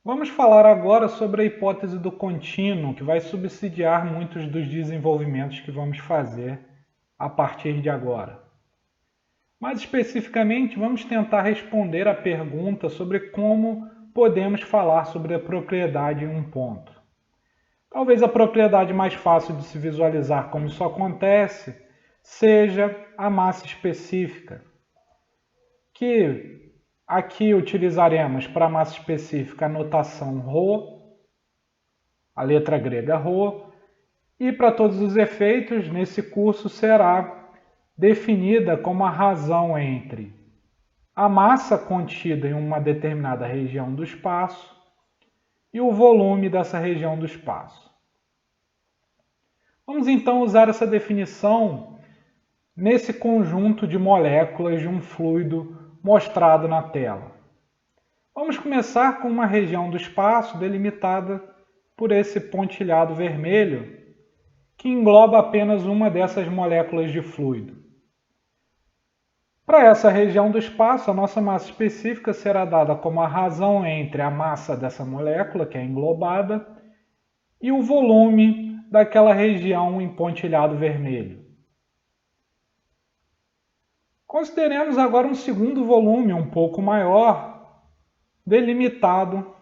Vamos falar agora sobre a hipótese do contínuo, que vai subsidiar muitos dos desenvolvimentos que vamos fazer a partir de agora. Mais especificamente, vamos tentar responder a pergunta sobre como podemos falar sobre a propriedade em um ponto. Talvez a propriedade mais fácil de se visualizar como isso acontece seja a massa específica, que aqui utilizaremos para a massa específica a notação ρ, a letra grega ρ, e para todos os efeitos, nesse curso será definida como a razão entre a massa contida em uma determinada região do espaço e o volume dessa região do espaço. Vamos então usar essa definição nesse conjunto de moléculas de um fluido mostrado na tela. Vamos começar com uma região do espaço delimitada por esse pontilhado vermelho, que engloba apenas uma dessas moléculas de fluido. Para essa região do espaço, a nossa massa específica será dada como a razão entre a massa dessa molécula, que é englobada, e o volume daquela região em pontilhado vermelho. Consideremos agora um segundo volume um pouco maior, delimitado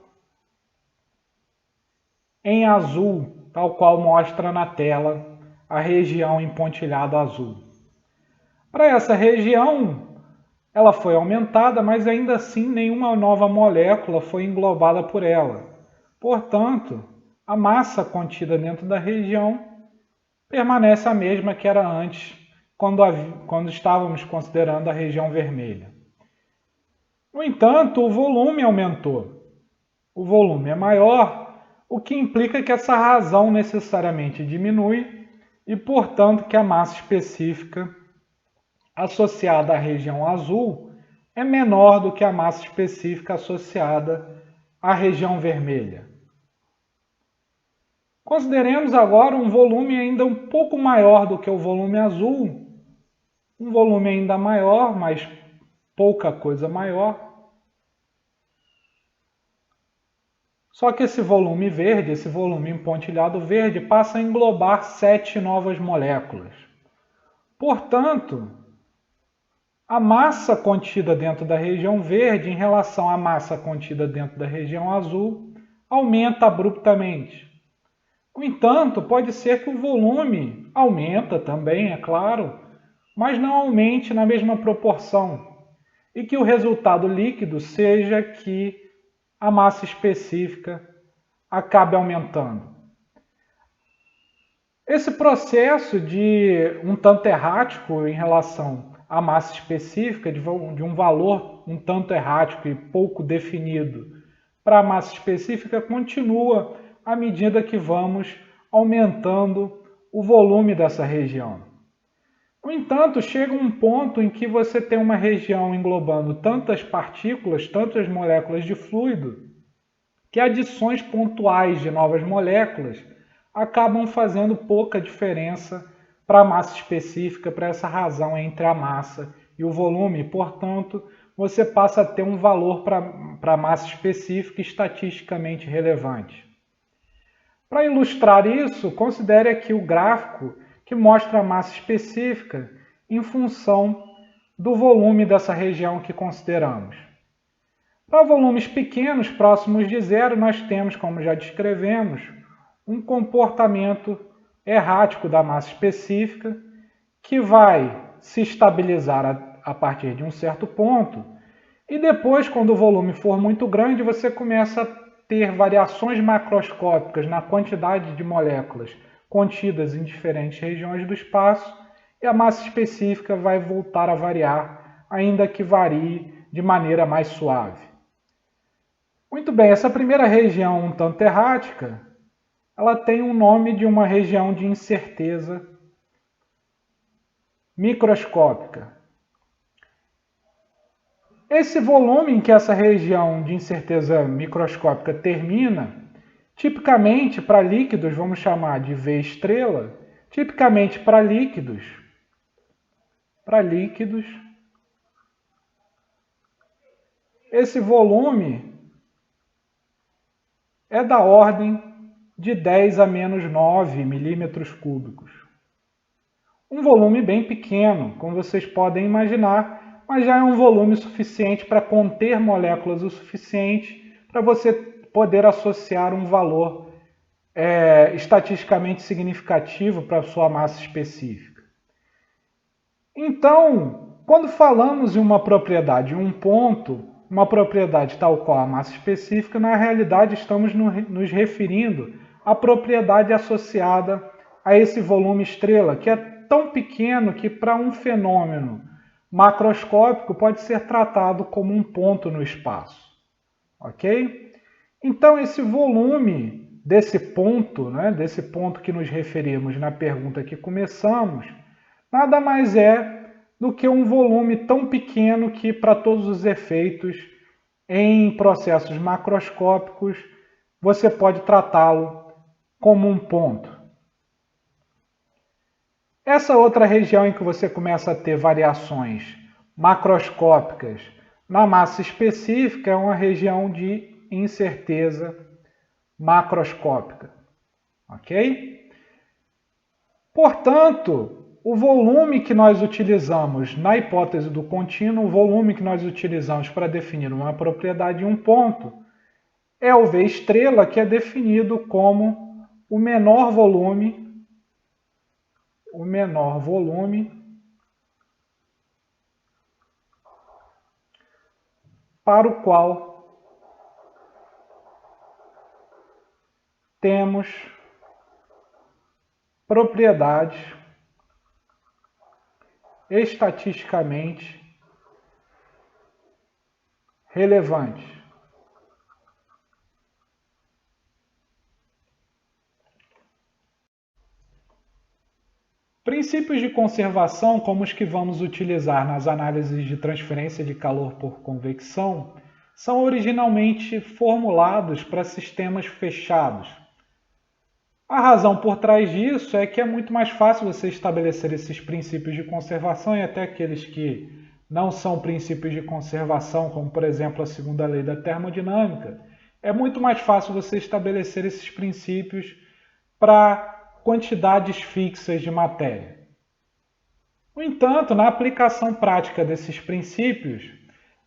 em azul, tal qual mostra na tela a região em pontilhado azul. Para essa região, ela foi aumentada, mas ainda assim nenhuma nova molécula foi englobada por ela. Portanto, a massa contida dentro da região permanece a mesma que era antes, quando estávamos considerando a região vermelha. No entanto, o volume aumentou. O volume é maior, o que implica que essa razão necessariamente diminui e, portanto, que a massa específica associada à região azul é menor do que a massa específica associada à região vermelha. Consideremos agora um volume ainda um pouco maior do que o volume azul, um volume ainda maior, mas pouca coisa maior. Só que esse volume verde, esse volume em pontilhado verde, passa a englobar 7 novas moléculas. Portanto, a massa contida dentro da região verde em relação à massa contida dentro da região azul aumenta abruptamente. No entanto, pode ser que o volume aumenta também, é claro, mas não aumente na mesma proporção e que o resultado líquido seja que a massa específica acabe aumentando. Esse processo de um tanto errático em relação à massa específica, de um valor um tanto errático e pouco definido para a massa específica, continua à medida que vamos aumentando o volume dessa região. No entanto, chega um ponto em que você tem uma região englobando tantas partículas, tantas moléculas de fluido, que adições pontuais de novas moléculas acabam fazendo pouca diferença para a massa específica, para essa razão entre a massa e o volume. Portanto, você passa a ter um valor para a massa específica estatisticamente relevante. Para ilustrar isso, considere aqui o gráfico que mostra a massa específica em função do volume dessa região que consideramos. Para volumes pequenos, próximos de zero, nós temos, como já descrevemos, um comportamento errático da massa específica que vai se estabilizar a partir de um certo ponto e depois, quando o volume for muito grande, você começa a ter variações macroscópicas na quantidade de moléculas contidas em diferentes regiões do espaço e a massa específica vai voltar a variar, ainda que varie de maneira mais suave. Muito bem, essa primeira região um tanto errática, ela tem o nome de uma região de incerteza microscópica. Esse volume em que essa região de incerteza microscópica termina, tipicamente para líquidos, vamos chamar de V estrela, tipicamente para líquidos, esse volume é da ordem de 10 a menos 9 milímetros cúbicos. Um volume bem pequeno, como vocês podem imaginar, mas já é um volume suficiente para conter moléculas o suficiente para você poder associar um valor estatisticamente significativo para a sua massa específica. Então, quando falamos em uma propriedade, um ponto, uma propriedade tal qual a massa específica, na realidade estamos nos referindo à propriedade associada a esse volume estrela, que é tão pequeno que para um fenômeno macroscópico pode ser tratado como um ponto no espaço. Ok? Então, esse volume desse ponto que nos referimos na pergunta que começamos, nada mais é do que um volume tão pequeno que, para todos os efeitos, em processos macroscópicos, você pode tratá-lo como um ponto. Essa outra região em que você começa a ter variações macroscópicas na massa específica é uma região de incerteza macroscópica. Ok? Portanto, o volume que nós utilizamos na hipótese do contínuo, o volume que nós utilizamos para definir uma propriedade de um ponto, é o V estrela, que é definido como o menor volume para o qual temos propriedades estatisticamente relevantes. Princípios de conservação, como os que vamos utilizar nas análises de transferência de calor por convecção, são originalmente formulados para sistemas fechados. A razão por trás disso é que é muito mais fácil você estabelecer esses princípios de conservação, e até aqueles que não são princípios de conservação, como por exemplo a segunda lei da termodinâmica, é muito mais fácil você estabelecer esses princípios para quantidades fixas de matéria. No entanto, na aplicação prática desses princípios,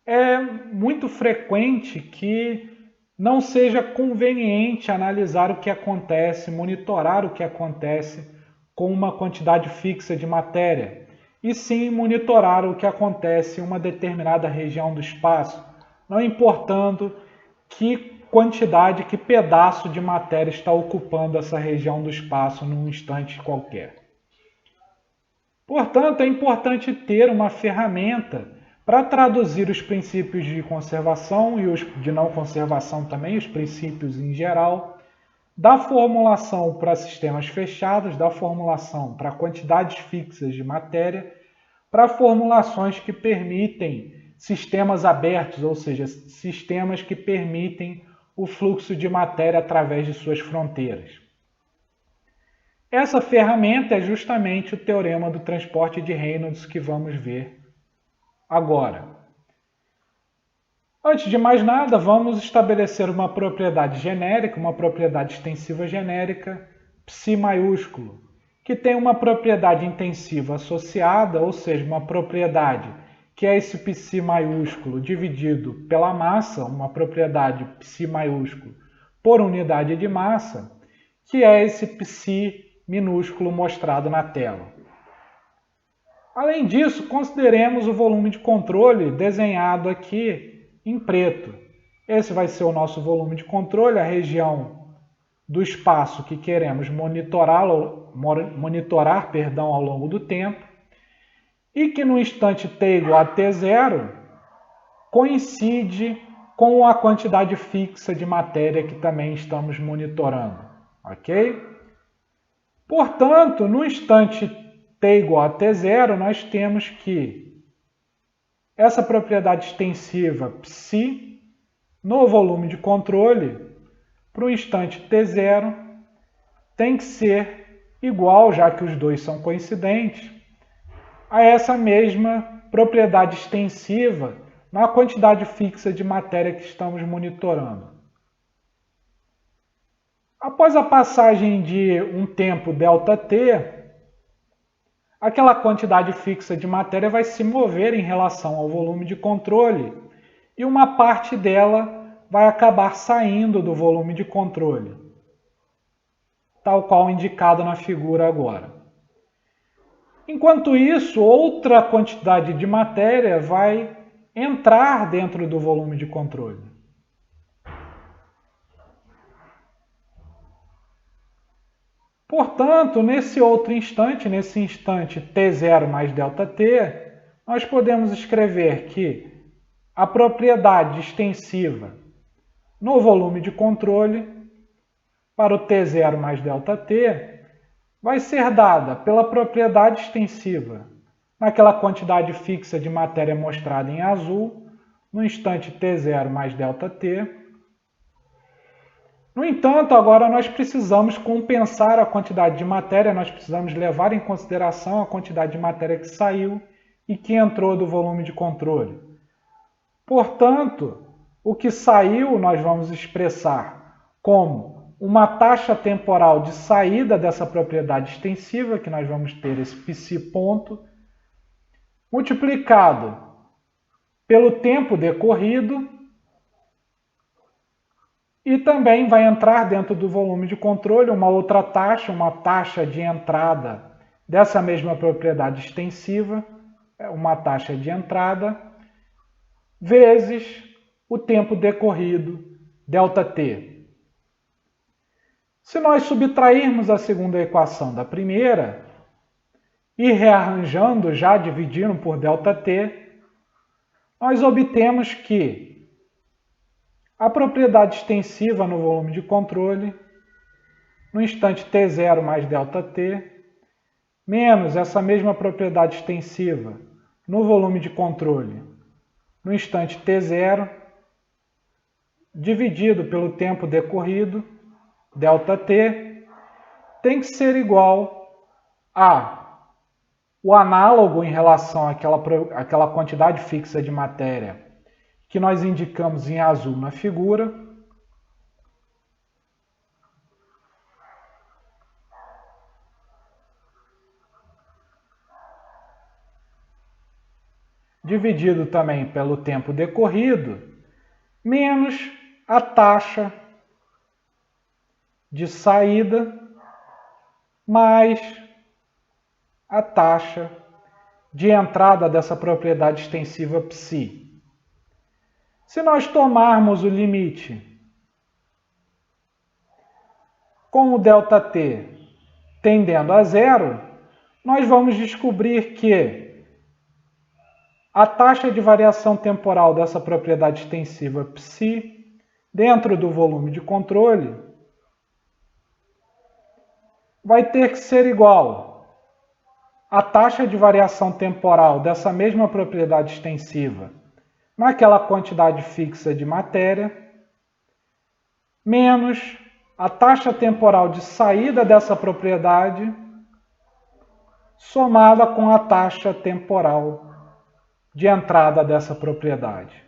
é muito frequente que não seja conveniente analisar o que acontece, monitorar o que acontece com uma quantidade fixa de matéria, e sim monitorar o que acontece em uma determinada região do espaço, não importando que quantidade, que pedaço de matéria está ocupando essa região do espaço num instante qualquer. Portanto, é importante ter uma ferramenta para traduzir os princípios de conservação e os de não conservação também, os princípios em geral, da formulação para sistemas fechados, da formulação para quantidades fixas de matéria, para formulações que permitem sistemas abertos, ou seja, sistemas que permitem o fluxo de matéria através de suas fronteiras. Essa ferramenta é justamente o teorema do transporte de Reynolds que vamos ver agora. Antes de mais nada, vamos estabelecer uma propriedade genérica, uma propriedade extensiva genérica, psi maiúsculo, que tem uma propriedade intensiva associada, ou seja, uma propriedade que é esse psi maiúsculo dividido pela massa, uma propriedade psi maiúsculo por unidade de massa, que é esse psi minúsculo mostrado na tela. Além disso, consideremos o volume de controle desenhado aqui em preto. Esse vai ser o nosso volume de controle, a região do espaço que queremos monitorar ao longo do tempo, e que no instante t igual a t0 coincide com a quantidade fixa de matéria que também estamos monitorando. Ok? Portanto, no instante t igual a t0, nós temos que essa propriedade extensiva psi no volume de controle para o instante t0 tem que ser igual, já que os dois são coincidentes, a essa mesma propriedade extensiva na quantidade fixa de matéria que estamos monitorando. Após a passagem de um tempo ΔT, aquela quantidade fixa de matéria vai se mover em relação ao volume de controle e uma parte dela vai acabar saindo do volume de controle, tal qual indicado na figura agora. Enquanto isso, outra quantidade de matéria vai entrar dentro do volume de controle. Portanto, nesse outro instante, nesse instante t0 mais ΔT, nós podemos escrever que a propriedade extensiva no volume de controle para o t0 mais ΔT vai ser dada pela propriedade extensiva naquela quantidade fixa de matéria mostrada em azul no instante t0 mais ΔT. No entanto, agora nós precisamos compensar a quantidade de matéria, nós precisamos levar em consideração a quantidade de matéria que saiu e que entrou do volume de controle. Portanto, o que saiu nós vamos expressar como uma taxa temporal de saída dessa propriedade extensiva, que nós vamos ter esse psi ponto, multiplicado pelo tempo decorrido, e também vai entrar dentro do volume de controle uma outra taxa, uma taxa de entrada dessa mesma propriedade extensiva, uma taxa de entrada, vezes o tempo decorrido, ΔT. Se nós subtrairmos a segunda equação da primeira e rearranjando, já dividindo por ΔT, nós obtemos que a propriedade extensiva no volume de controle, no instante t0 mais ΔT, menos essa mesma propriedade extensiva no volume de controle, no instante t0, dividido pelo tempo decorrido, ΔT, tem que ser igual a o análogo em relação àquela quantidade fixa de matéria que nós indicamos em azul na figura, dividido também pelo tempo decorrido, menos a taxa de saída mais a taxa de entrada dessa propriedade extensiva psi. Se nós tomarmos o limite com o ΔT tendendo a zero, nós vamos descobrir que a taxa de variação temporal dessa propriedade extensiva psi dentro do volume de controle vai ter que ser igual à taxa de variação temporal dessa mesma propriedade extensiva naquela quantidade fixa de matéria, menos a taxa temporal de saída dessa propriedade, somada com a taxa temporal de entrada dessa propriedade.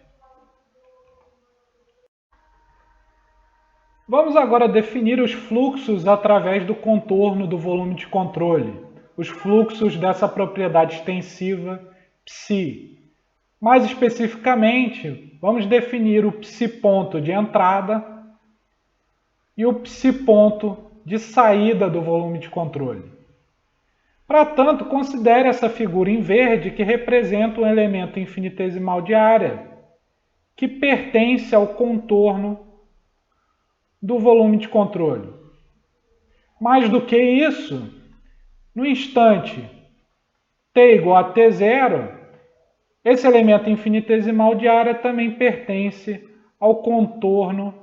Vamos agora definir os fluxos através do contorno do volume de controle, os fluxos dessa propriedade extensiva psi. Mais especificamente, vamos definir o psi ponto de entrada e o psi ponto de saída do volume de controle. Para tanto, considere essa figura em verde que representa um elemento infinitesimal de área que pertence ao contorno do volume de controle. Mais do que isso, no instante t igual a t0, esse elemento infinitesimal de área também pertence ao contorno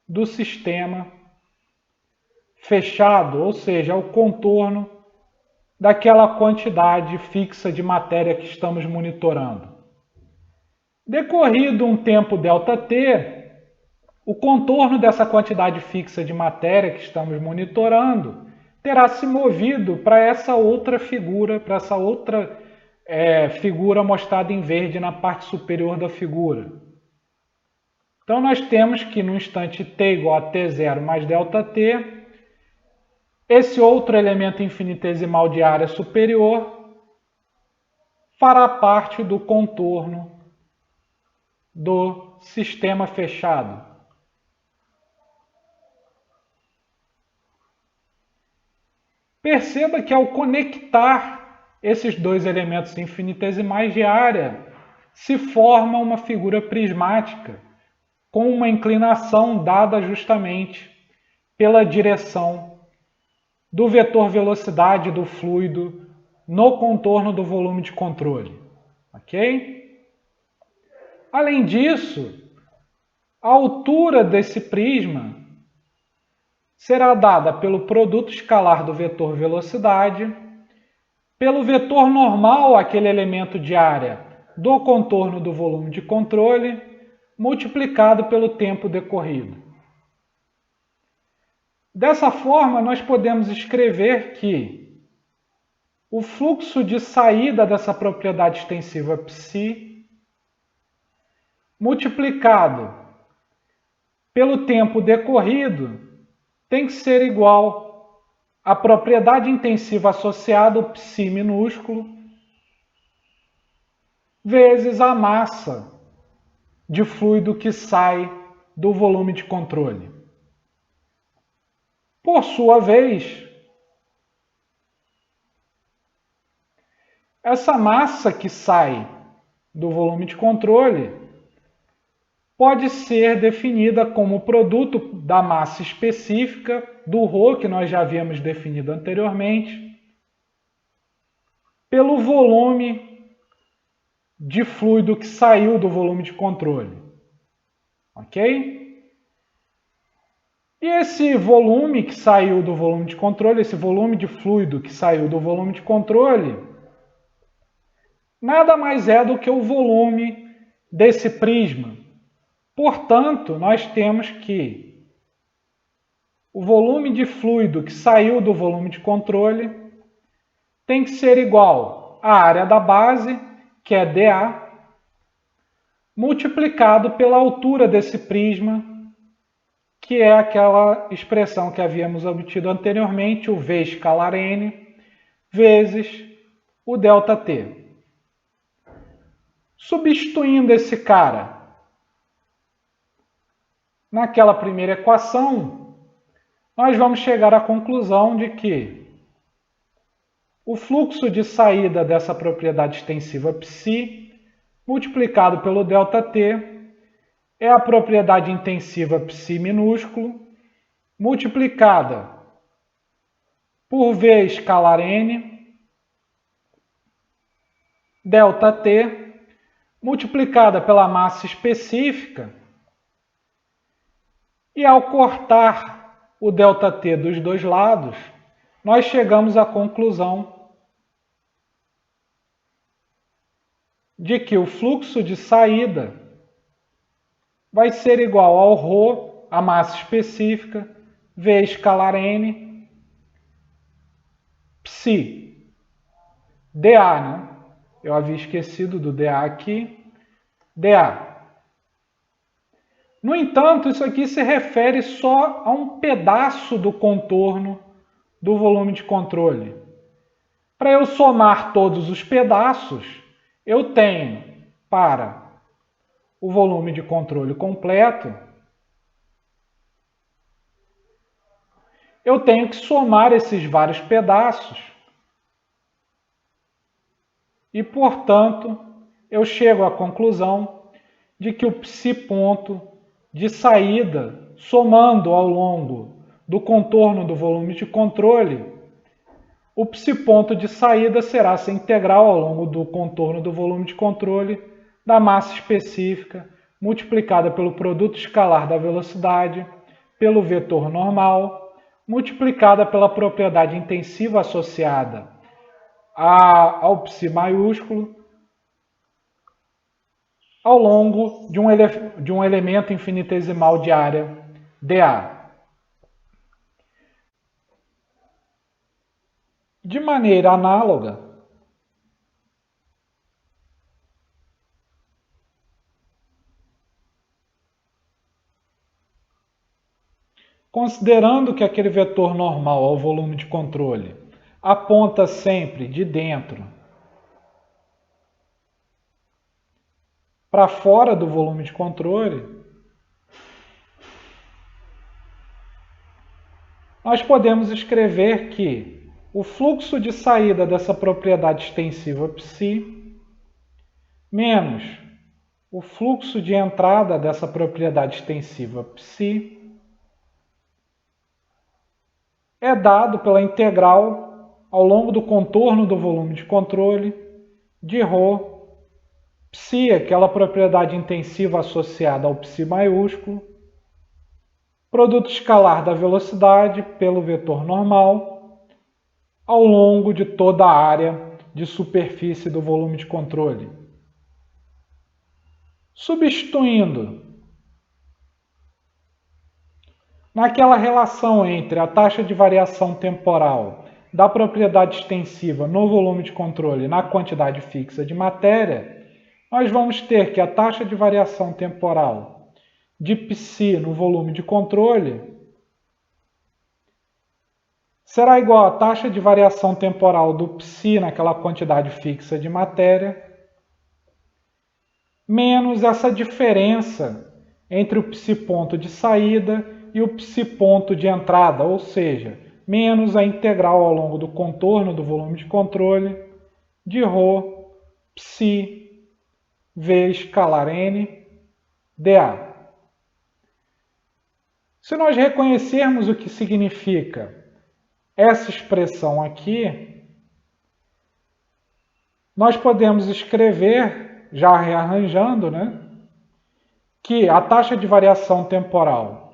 do sistema fechado, ou seja, ao contorno daquela quantidade fixa de matéria que estamos monitorando. Decorrido um tempo ΔT, o contorno dessa quantidade fixa de matéria que estamos monitorando terá se movido para essa outra figura, para essa outra figura mostrada em verde na parte superior da figura. Então nós temos que no instante t igual a t0 mais ΔT, Esse outro elemento infinitesimal de área superior fará parte do contorno do sistema fechado. Perceba que ao conectar esses dois elementos infinitesimais de área, se forma uma figura prismática com uma inclinação dada justamente pela direção do vetor velocidade do fluido no contorno do volume de controle. Ok? Além disso, a altura desse prisma será dada pelo produto escalar do vetor velocidade, pelo vetor normal, aquele elemento de área do contorno do volume de controle, multiplicado pelo tempo decorrido. Dessa forma, nós podemos escrever que o fluxo de saída dessa propriedade extensiva psi, multiplicado pelo tempo decorrido, tem que ser igual à propriedade intensiva associada ao psi minúsculo vezes a massa de fluido que sai do volume de controle. Por sua vez, essa massa que sai do volume de controle pode ser definida como produto da massa específica do ρ, que nós já havíamos definido anteriormente, pelo volume de fluido que saiu do volume de controle. Ok? E esse volume que saiu do volume de controle, esse volume de fluido que saiu do volume de controle, nada mais é do que o volume desse prisma. Portanto, nós temos que o volume de fluido que saiu do volume de controle tem que ser igual à área da base, que é dA, multiplicado pela altura desse prisma, que é aquela expressão que havíamos obtido anteriormente, o V escalar n, vezes o ΔT. Substituindo esse cara naquela primeira equação, nós vamos chegar à conclusão de que o fluxo de saída dessa propriedade extensiva psi, multiplicado pelo ΔT, é a propriedade intensiva psi minúsculo, multiplicada por V escalar n, ΔT, multiplicada pela massa específica, e ao cortar o ΔT dos dois lados, nós chegamos à conclusão de que o fluxo de saída vai ser igual ao ρ, a massa específica, V escalar n, psi, dA, né? Eu havia esquecido do dA aqui, dA. No entanto, isso aqui se refere só a um pedaço do contorno do volume de controle. Para eu somar todos os pedaços, eu tenho, para o volume de controle completo, eu tenho que somar esses vários pedaços e, portanto, eu chego à conclusão de que o psi ponto de saída, somando ao longo do contorno do volume de controle, o psi ponto de saída será essa integral ao longo do contorno do volume de controle da massa específica multiplicada pelo produto escalar da velocidade, pelo vetor normal, multiplicada pela propriedade intensiva associada ao psi maiúsculo, ao longo de um elemento infinitesimal de área dA. De maneira análoga, considerando que aquele vetor normal ao volume de controle aponta sempre de dentro para fora do volume de controle, nós podemos escrever que o fluxo de saída dessa propriedade extensiva psi menos o fluxo de entrada dessa propriedade extensiva psi é dado pela integral ao longo do contorno do volume de controle de ρ psi, aquela propriedade intensiva associada ao psi maiúsculo, produto escalar da velocidade pelo vetor normal ao longo de toda a área de superfície do volume de controle. Substituindo naquela relação entre a taxa de variação temporal da propriedade extensiva no volume de controle e na quantidade fixa de matéria, nós vamos ter que a taxa de variação temporal de psi no volume de controle será igual à taxa de variação temporal do psi naquela quantidade fixa de matéria, menos essa diferença entre o psi ponto de saída e o psi ponto de entrada, ou seja, menos a integral ao longo do contorno do volume de controle de ρ psi v escalar n dA. Se nós reconhecermos o que significa essa expressão aqui, nós podemos escrever, já rearranjando, que a taxa de variação temporal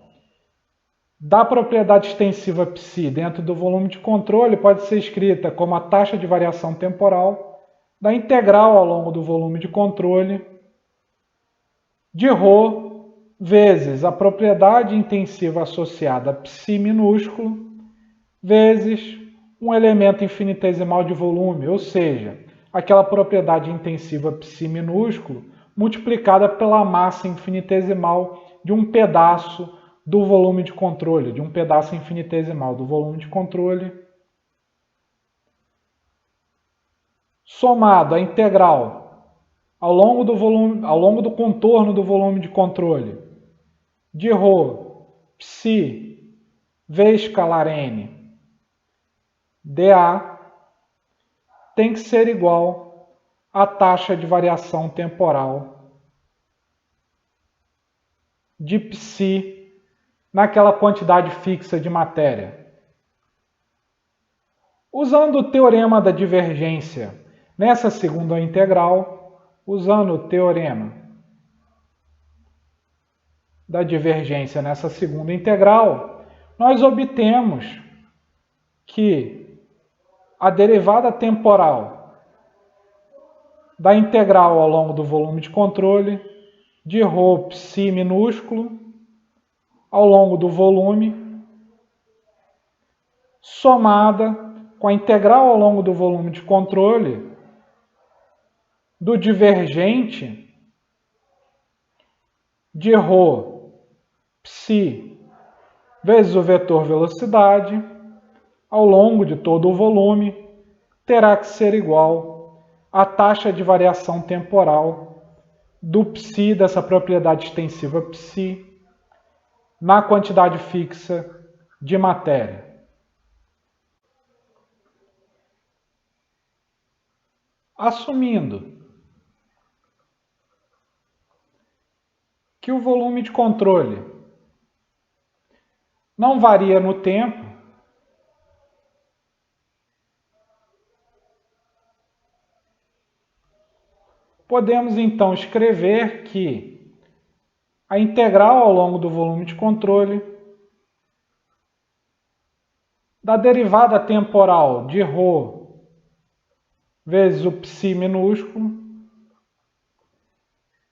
da propriedade extensiva psi dentro do volume de controle pode ser escrita como a taxa de variação temporal da integral ao longo do volume de controle de ρ vezes a propriedade intensiva associada a psi minúsculo vezes um elemento infinitesimal de volume, ou seja, aquela propriedade intensiva psi minúsculo multiplicada pela massa infinitesimal de um pedaço do volume de controle, de um pedaço infinitesimal do volume de controle, somado à integral ao longo do contorno do volume de controle de ρ psi v escalar n dA tem que ser igual à taxa de variação temporal de psi naquela quantidade fixa de matéria. Usando o teorema da divergência nessa segunda integral, usando o teorema da divergência nessa segunda integral, nós obtemos que a derivada temporal da integral ao longo do volume de controle de ρ psi minúsculo ao longo do volume, somada com a integral ao longo do volume de controle do divergente de ρ psi vezes o vetor velocidade ao longo de todo o volume terá que ser igual à taxa de variação temporal do psi, dessa propriedade extensiva psi, na quantidade fixa de matéria. Assumindo que o volume de controle não varia no tempo, podemos então escrever que a integral ao longo do volume de controle da derivada temporal de ρ vezes o psi minúsculo,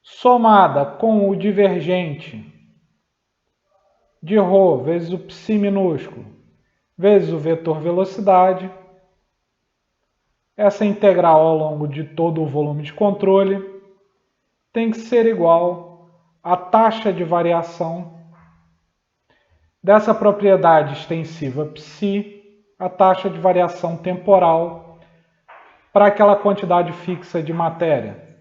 somada com o divergente de ρ vezes o psi minúsculo vezes o vetor velocidade, essa integral ao longo de todo o volume de controle tem que ser igual à taxa de variação dessa propriedade extensiva psi, a taxa de variação temporal para aquela quantidade fixa de matéria.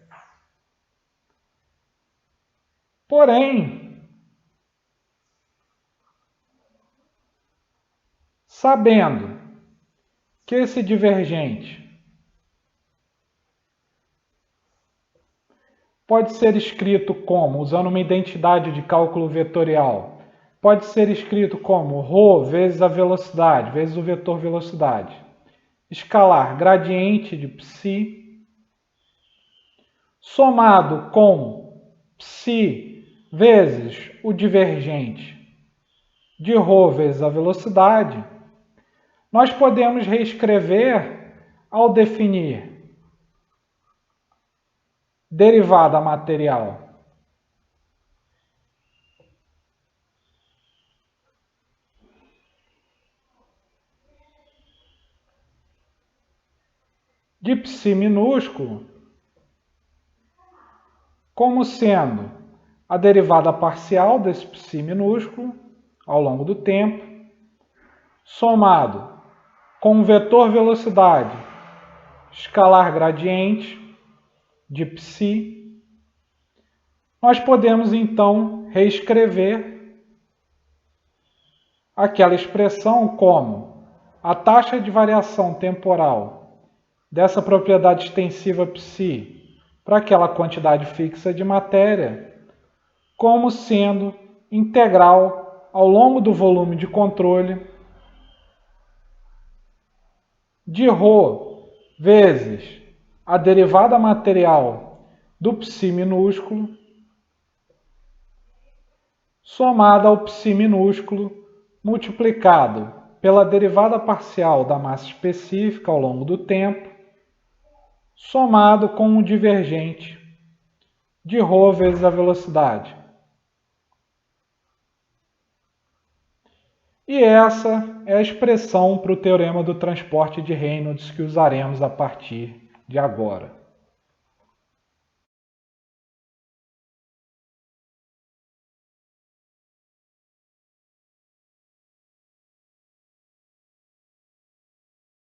Porém, sabendo que esse divergente pode ser escrito como, usando uma identidade de cálculo vetorial, pode ser escrito como ρ vezes a velocidade, vezes o vetor velocidade, escalar gradiente de psi, somado com psi vezes o divergente de ρ vezes a velocidade, nós podemos reescrever ao definir derivada material de psi minúsculo como sendo a derivada parcial desse psi minúsculo ao longo do tempo, somado com o vetor velocidade escalar gradiente de psi, nós podemos então reescrever aquela expressão como a taxa de variação temporal dessa propriedade extensiva psi para aquela quantidade fixa de matéria como sendo integral ao longo do volume de controle de ρ vezes a derivada material do psi minúsculo somada ao psi minúsculo multiplicado pela derivada parcial da massa específica ao longo do tempo, somado com o divergente de ρ vezes a velocidade. E essa é a expressão para o teorema do transporte de Reynolds que usaremos a partir de agora.